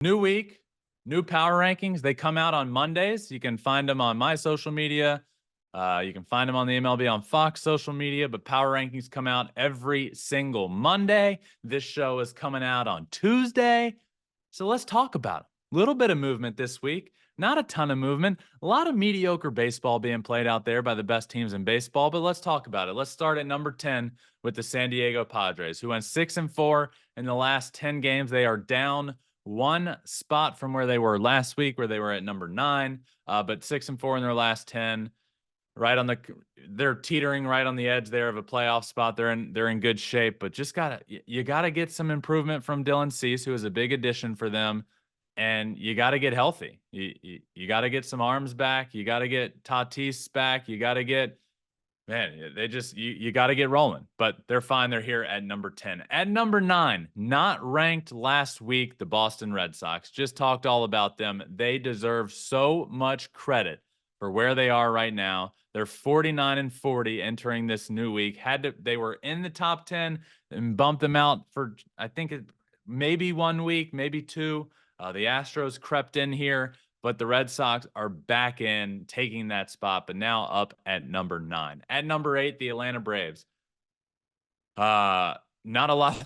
New week, new power rankings. They come out on Mondays. You can find them on my social media. You can find them on the MLB on Fox social media, but power rankings come out every single Monday. This show is coming out on Tuesday. So let's talk about it. A little bit of movement this week, not a ton of movement. A lot of mediocre baseball being played out there by the best teams in baseball, but let's talk about it. Let's start at number 10 with the San Diego Padres, who went 6-4 in the last 10 games. They are down one spot from where they were last week, where they were at number 9, but 6-4 in their last 10. Right on the, they're teetering right on the edge there of a playoff spot. They're in good shape, but just you gotta get some improvement from Dylan Cease, who is a big addition for them, and you got to get healthy. You got to get some arms back. You got to get Tatis back. You got to get, man, they just, you got to get rolling, but they're fine. They're here at number 10. At number 9, not ranked last week, the Boston Red Sox. Just talked all about them. They deserve so much credit for where they are right now. They're 49-40 entering this new week. They were in the top 10 and bumped them out for, I think, maybe 1 week, maybe 2. The Astros crept in here, but the Red Sox are back in, taking that spot, but now up at number 9. At number 8, the Atlanta Braves. Not a lot.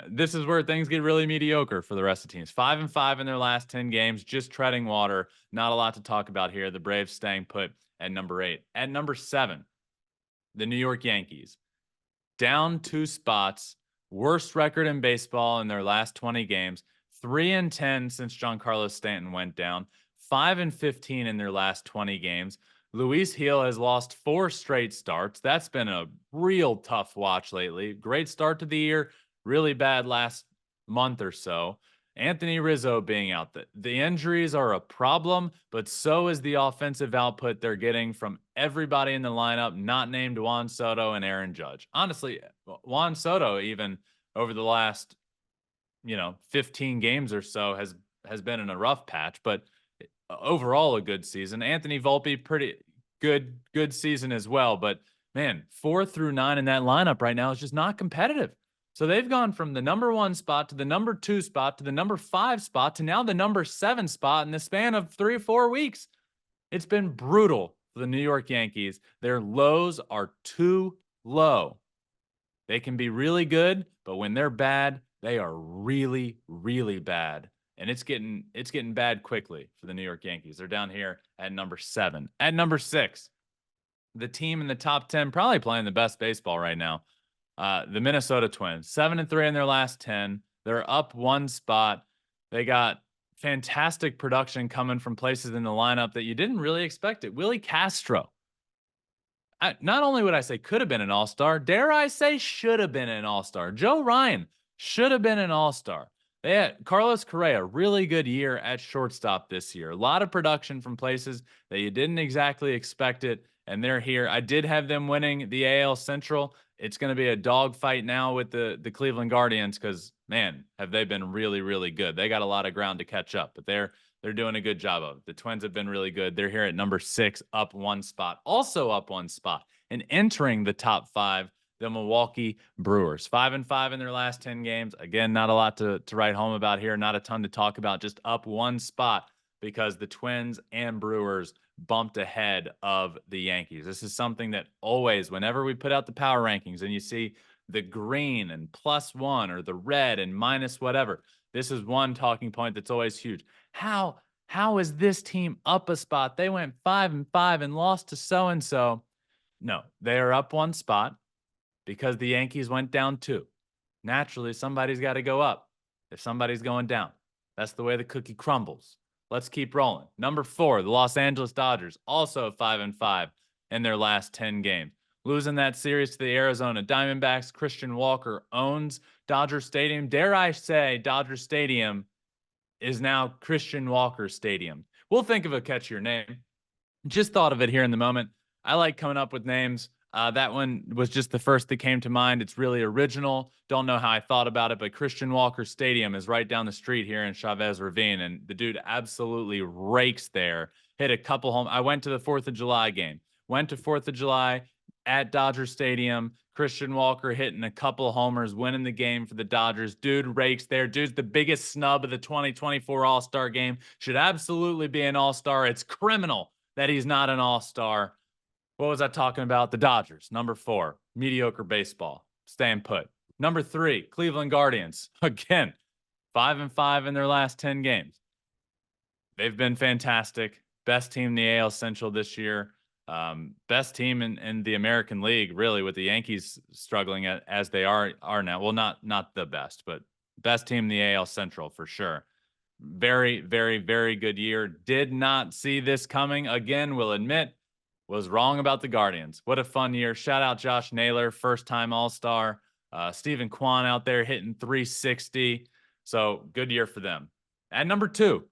This is where things get really mediocre for the rest of the teams. 5-5 in their last 10 games, just treading water. Not a lot to talk about here. The Braves staying put at number 8. At number 7, the New York Yankees. Down 2 spots, worst record in baseball in their last 20 games. 3-10 since Giancarlo Stanton went down, 5-15 in their last 20 games. Luis Gil has lost 4 straight starts. That's been a real tough watch lately. Great start to the year, really bad last month or so. Anthony Rizzo being out. The injuries are a problem, but so is the offensive output they're getting from everybody in the lineup, not named Juan Soto and Aaron Judge. Honestly, Juan Soto, even over the last 15 games or so has been in a rough patch, but overall a good season. Anthony Volpe, pretty good season as well, but man, 4 through 9 in that lineup right now is just not competitive. So they've gone from the number 1 spot to the number 2 spot to the number 5 spot to now the number 7 spot in the span of 3 or 4 weeks. It's been brutal for the New York Yankees. Their lows are too low. They can be really good, but when they're bad, they are really, really bad. And it's getting bad quickly for the New York Yankees. They're down here at number 7. At number 6, the team in the top 10, probably playing the best baseball right now. The Minnesota Twins, 7-3 in their last 10. They're up 1 spot. They got fantastic production coming from places in the lineup that you didn't really expect it. Willie Castro, not only would I say could have been an all-star, dare I say should have been an all-star. Joe Ryan should have been an all-star. They had Carlos Correa, really good year at shortstop this year. A lot of production from places that you didn't exactly expect it, and they're here. I did have them winning the AL Central. It's going to be a dogfight now with the Cleveland Guardians because, man, have they been really, really good. They got a lot of ground to catch up, but they're doing a good job of it. The Twins have been really good. They're here at number 6, up 1 spot. Also up 1 spot and entering the top 5, the Milwaukee Brewers. 5-5 in their last 10 games. Again, not a lot to write home about here. Not a ton to talk about. Just up 1 spot because the Twins and Brewers bumped ahead of the Yankees. This is something that always, whenever we put out the power rankings and you see the green and +1 or the red and minus whatever, this is one talking point that's always huge. How is this team up a spot? They went 5-5 and lost to so and so. No, they are up 1 spot because the Yankees went down 2. Naturally, somebody's got to go up if somebody's going down. That's the way the cookie crumbles. Let's keep rolling. Number 4, the Los Angeles Dodgers, also 5-5 in their last 10 games. Losing that series to the Arizona Diamondbacks. Christian Walker owns Dodger Stadium. Dare I say, Dodger Stadium is now Christian Walker Stadium. We'll think of a catchier name. Just thought of it here in the moment. I like coming up with names. That one was just the first that came to mind. It's really original. Don't know how I thought about it, but Christian Walker Stadium is right down the street here in Chavez Ravine, and the dude absolutely rakes there. Hit a couple home. I went to the 4th of July game. Went to 4th of July. at Dodger Stadium. Christian Walker hitting a couple homers, winning the game for the Dodgers. Dude rakes there. Dude's the biggest snub of the 2024 All-Star game. Should absolutely be an All-Star. It's criminal that he's not an All-Star. What was I talking about? The Dodgers. Number 4, mediocre baseball. Staying put. Number 3, Cleveland Guardians. Again, 5-5 in their last 10 games. They've been fantastic. Best team in the AL Central this year. Best team in the American League, really, with the Yankees struggling as they are now. Well, not the best, but best team in the AL Central for sure. Very, very, very good year. Did not see this coming. Again, will admit, was wrong about the Guardians. What a fun year. Shout out Josh Naylor, first time All-Star. Stephen Kwan out there hitting 360. So good year for them. At number 2,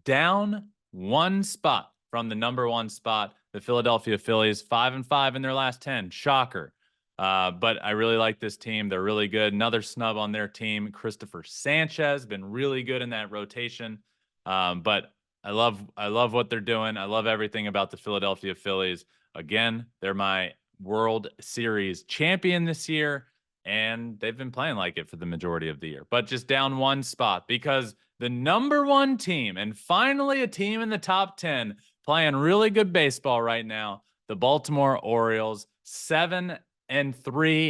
down one spot from the number 1 spot, the Philadelphia Phillies, 5-5 in their last 10. Shocker. But I really like this team. They're really good. Another snub on their team. Christopher Sanchez, been really good in that rotation. But I love what they're doing. I love everything about the Philadelphia Phillies. Again, they're my World Series champion this year, and they've been playing like it for the majority of the year. But just down one spot because the number 1 team, and finally a team in the top 10 playing really good baseball right now, the Baltimore Orioles, 7-3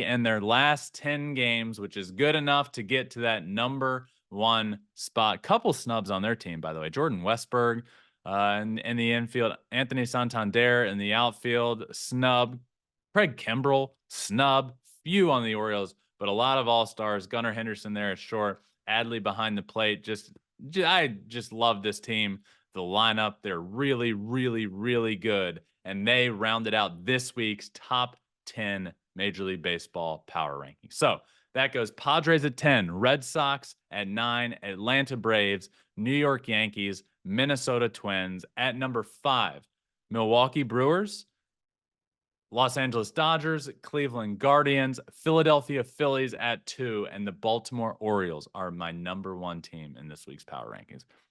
in their last 10 games, which is good enough to get to that number 1 spot. Couple snubs on their team, by the way. Jordan Westberg in the infield, Anthony Santander in the outfield, snub. Craig Kimbrell, snub. Few on the Orioles, but a lot of all-stars. Gunnar Henderson there at short. Adley behind the plate. I just love this team. The lineup, they're really, really, really good. And they rounded out this week's top 10 Major League Baseball power rankings. So that goes Padres at 10, Red Sox at 9, Atlanta Braves, New York Yankees, Minnesota Twins. At number 5, Milwaukee Brewers, Los Angeles Dodgers, Cleveland Guardians, Philadelphia Phillies at 2, and the Baltimore Orioles are my number 1 team in this week's power rankings.